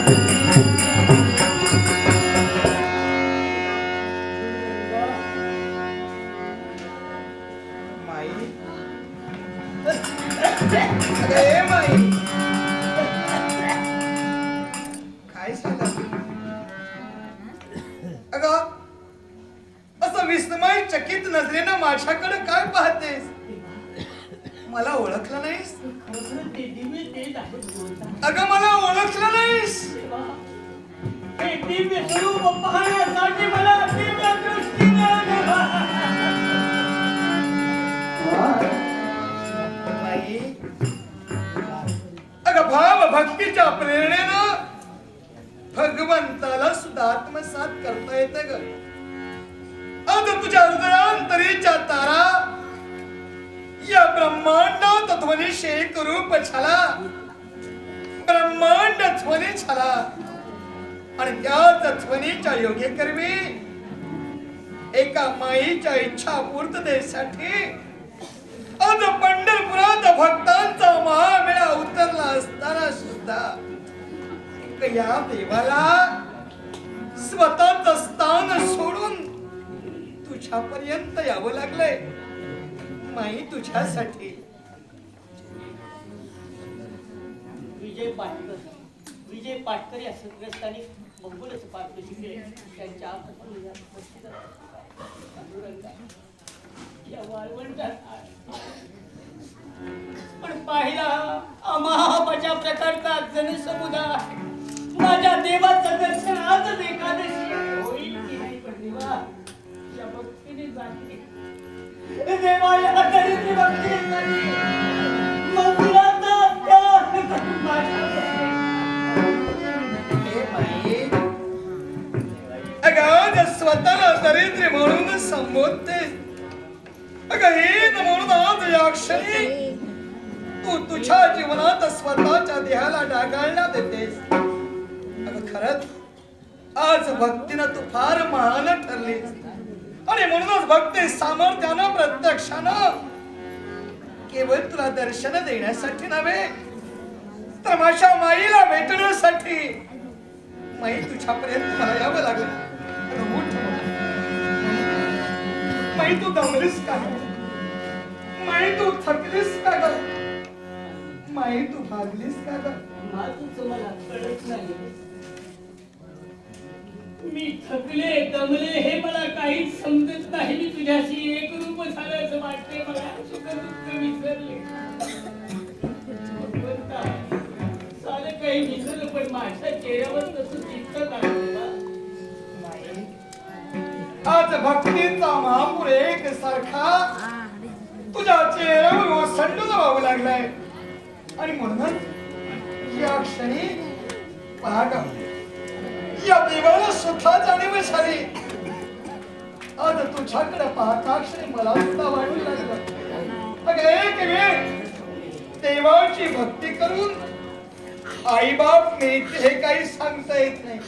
काय झालं अगं असं विस्मय चकित नजरेनं माझ्याकडे काय पाहतेस? मला ओळखलं नाहीस? अगं मला ओळखलं नाहीस? हे दिव्य स्वरूप पाहण्यासाठी मला दिव्य दृष्टी अगं भाव भक्तीच्या प्रेरणेनं भगवंताला सुद्धा आत्मसात करता येतं ग. आज तुझ्या हृदयांतरीच्या तारा या ब्रह्मांडात ध्वनीशी एक रूप झाला, ब्रह्मांड ध्वनी झाला आणि त्याच ध्वनीच्या योगे करवी एका माईच्या इच्छा पूर्ततेसाठी आज पंढरपुरात भक्तांचा महामेळा उतरला असताना सुद्धा या देवाला स्वतःच स्थान सोडून तुझ्यापर्यंत यावं लागलंय माई तुझ्यासाठी. विजय पाटकर या सद्ग्रस्तांनी मंगळच पारदर्शी त्यांच्या या वाळवंटात पण पाहिला अमापाच्या प्रकारचा जनसमुदाय माझ्या देवाचं दर्शन आजच एकादशी होईल की नाही. पण देवा या भक्तीने जाते देवा या दरिद्री भक्तीने मंदिराचा त्याग करून अगं स्वतःला दरिद्री म्हणून संबोधते. अगं हीन म्हणून आज या क्षणी तू तुझ्या जीवनात स्वतःच्या देहाला डागाळला देतेस. अगं खरंच आज भक्तीनं तू फार महान ठरलीस आणि म्हणूनच भक्ती सामर्थ्यानं प्रत्यक्षानं केवळ तुला दर्शन देण्यासाठी नव्हे तर माझ्या माईला भेटण्यासाठी माई तुझ्यापर्यंत मला यावं लागलं. माई तू दमलीस का ग? माई तू थकलीस का ग? माई तू भागलीस का ग? तुझं मला कळत नाही. मी थकले दमले हे मला काहीच समजत नाही. मी तुझ्याशी एक रूप झालं असं वाटते. मला सुख दुःख विसरले सारं काही विसरलं पण माझ्या चेहऱ्यावर तसं दिसत आहे. आज भक्तीचा महापूर एक सारखा तुझ्या चेहऱ्यावर ओसंडून व्हावं लागलाय आणि म्हणूनच या क्षणी पाहत या देवाला सुद्धा जाणीव झाली. आज तुझ्याकडे पाहता क्षणी मला सुद्धा वाटू लागलं अगं एक वेळ देवाची भक्ती करून आई बाप मिळते हे काही सांगता येत नाही.